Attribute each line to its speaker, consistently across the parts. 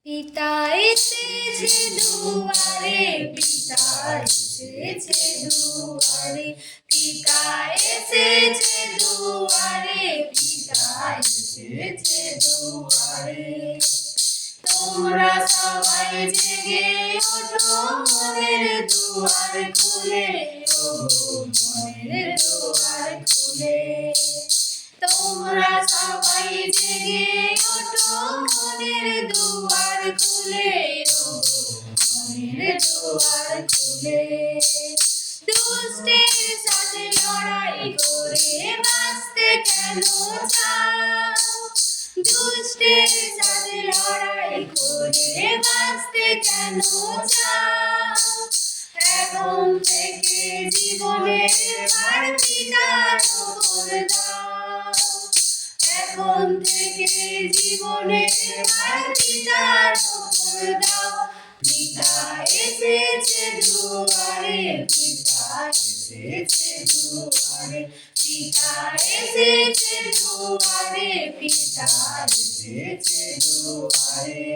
Speaker 1: পিতা এসেছে দুয়ারে, পিতা এসেছে দুয়ারে, পিতা এসেছে দুয়ারে, পিতা এসেছে দুয়ারে। তোমরা সবাই জেগে ওঠো, মনের দুয়ার খুলে, মনের দুয়ার খুলে। তোমরা সবাই জেগে ওঠো, মনের দুয়ার খুলে, মনের দুয়ার খুলে। দুষ্টের সাথে লড়াই করে বাঁচতে কেন চাও? দুষ্টের সাথে লড়াই করে বাঁচতে কেন চাও? এখন থেকে জীবনের ভার পিতার উপর দাও। এখন থেকে জীবনের ভার পিতার উপর দাও। পিতা এসেছে দুয়ারে, পিতা এসেছে দুয়ারে, পিতা এসেছে দুয়ারে, পিতা এসেছে দুয়ারে।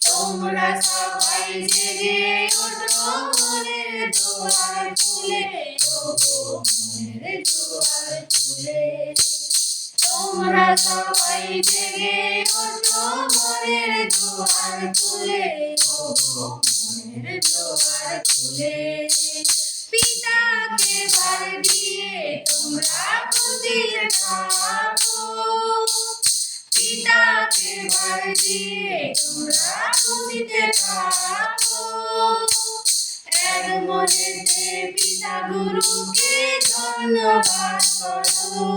Speaker 1: তোমরা সবাই জেগে ওঠো, মনের দুয়ার খুলে, মনের দুয়ার খুলে। তোমরা সবাই জেগে ওঠো, মনের দুয়ার খুলে, মনের দুয়ার খুলে। পিতাকে ভার দিয়ে তোমরা খুশিতে থাকো, পিতাকে ভার দিয়ে তোমরা খুশিতে থাকো। এক মনেতে পিতা গুরুকে ধন্যবাদ করো,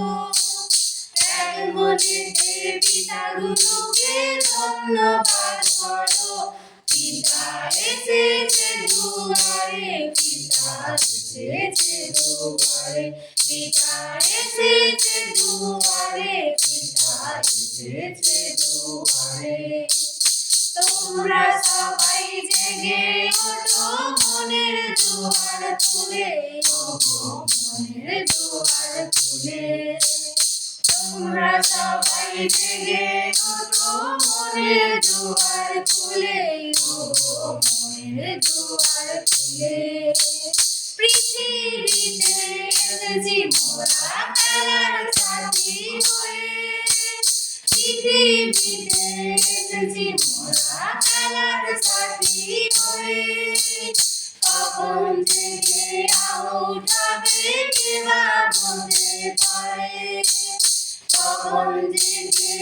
Speaker 1: এক মনেতে পিতা গুরুকে ধন্যবাদ করো। পিতা এসেছে দুয়ারে, পিতা এসেছে দুয়ারে, পিতা এসেছে দুয়ারে, পিতা এসেছে দুয়ারে। তোমরা সবাই জেগে ওঠো, মনের দুয়ার খুলে, মনের দুয়ার খুলে। তোমরা সবাই জেগে ওঠো, মনের দুয়ার খুলে, মনের দুয়ার খুলে। পৃথিবীতে এসেছি মোরা খেলার সাথী হয়ে, পৃথিবীতে এসেছি মোরা খেলার সাথী হয়ে। কখন থেকে আউট হবে কে বা বলতে পারে? কখন থেকে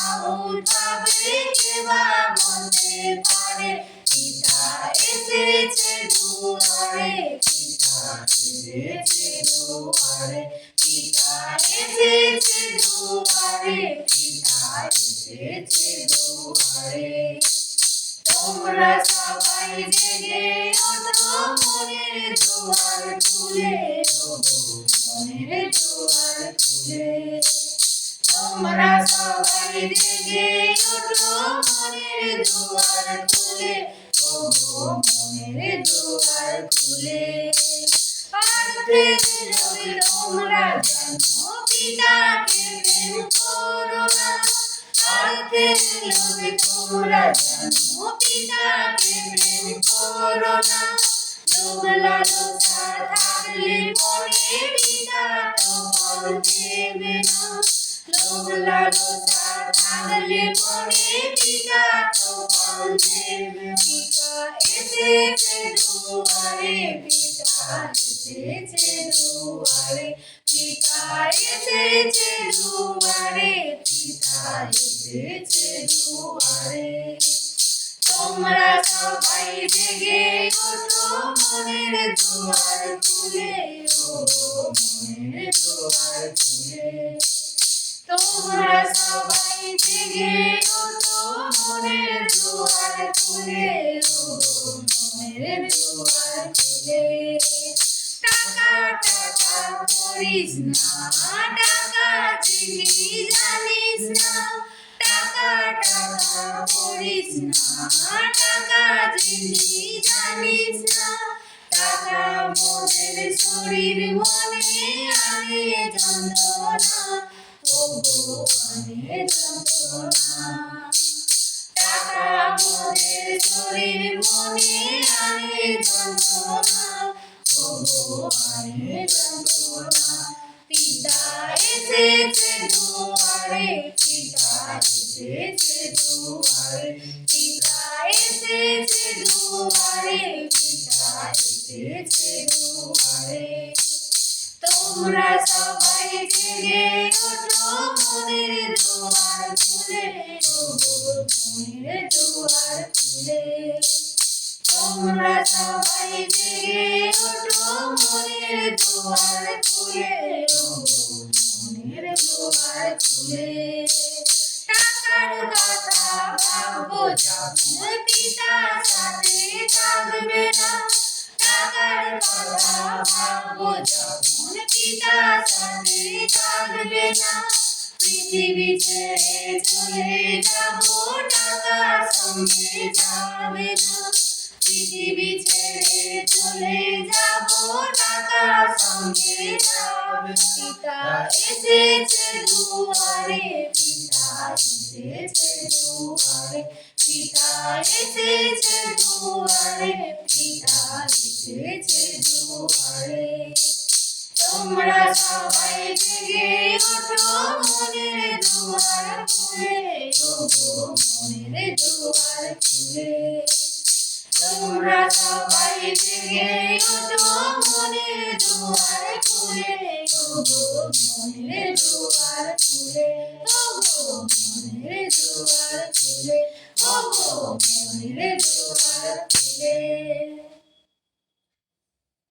Speaker 1: আউট হবে কে বা বলতে পারে? পিতা এসেছে দুয়ারে, পিতা এসেছে দুয়ারে, পিতা এসেছে দুয়ারে, পিতা এসেছে দুয়ারে। তোমরা সবাই জেগে ওঠো, মনের দুয়ার খুলে, মনের দুয়ার খুলে। তোমরা সবাই জেগে ওঠো, মনের দুয়ার খুলে, মনের দুয়ার খুলে। অর্থের লোভে তোমরা জানো পিতাকে প্রেম করো না, অর্থের লোভে তোমরা জানো পিতাকে প্রেম করো না। লোভ লালসা থাকলে পরে পিতা তো ফল দেবে না, লোভ লালসা থাকলে পরে পিতা তো ফল দেবে। পিতা এসেছে দুয়ারে, পিতা এসেছে দুয়ারে, পিতা এসেছে দুয়ারে, পিতা এসেছে দুয়ারে। তোমরা সবাই জেগে ওঠো, মনের দুয়ার খুলে, মনের দুয়ার খুলে। তোমরা সবাই জেগে ওঠো, মনের দুয়ার খুলে, মনের দুয়ার খুলে। টাকা টাকা করিস না, টাকা চিনি জানিস না, টাকা টাকা করিস না, টাকা চিনি জানিস না। টাকা মোদের শরীর মনে আনে যন্ত্রণা, ওগো আনে যন্ত্রণা। টাকা মোদের শরীর মনে আনে যন্ত্রণা, ওগো আনে যন্ত্রণা। পিতা এসেছে দুয়ারে, পিতা এসেছে দুয়ারে, পিতা এসেছে দুয়ারে, পিতা এসেছে দুয়ারে। তোমরা সবাই জেগে ওঠো, মনের দুয়ার খুলে, ওগো মনের দুয়ার খুলে। তোমরা সবাই জেগে ওঠো, মনের দুয়ার খুলে, ওগো মনের দুয়ার খুলে। টাকার কথা ভাববো যখন পিতা সাথে থাকবে না, টাকার কথা ভাববো যখন পিতা সাথে থাকবে না। পৃথিবী ছেড়ে চলে যাবো, টাকা সঙ্গে যাবে না। পৃথিবী ছেড়ে চলে যাবো, টাকা সঙ্গে যাবে। পিতা এসেছে দুয়ারে, পিতা এসেছে দুয়ারে, পিতা এসেছে দুয়ারে, পিতা এসেছে দুয়ারে। তোমরা সবাই জেগে ওঠো, মনের দুয়ার খুলে, ওগো মনের দুয়ার খুলে। তোমরা সবাই জেগে ওঠো, মনের দুয়ার খুলে, ওগো মনের দুয়ার খুলে, ওগো মনের দুয়ার খুলে, ওগো মনের দুয়ার খুলে।